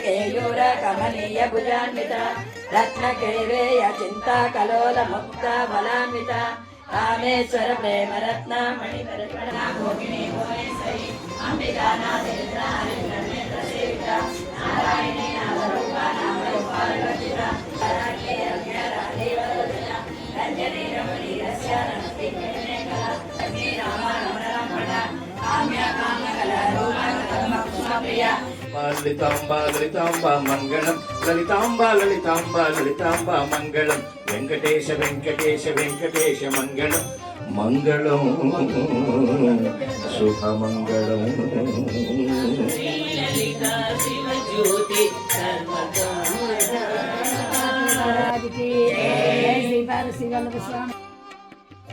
केयूर कमनीय भुजान्विता रत्नकैवेय चिंता कलोल मुक्ता बलान्विता कामेश्वर प्रेम रत्नामणि भोगिनी भुवनेश्वरी अंबिका नादेन्द्रा हरिन्द्र सेविता नारायणी नामरूपा नामरूपार्वतिता राज्ञे अज्ञराधे वरदया रंजनी रमणी रस्या नमस्ते कला अग्नि रामा रमण रमण काम्या कामकला रूपा प्रिया ललितांबा ललितांबा मंगलम ललितांबा ललितांबा ललितांबा मंगलम वेंकटेश वेंकटेश वेंकटेश मंगलम मंगलम शुभ मंगलम ललिता शिव ज्योति सर्वदा श्री पार्वती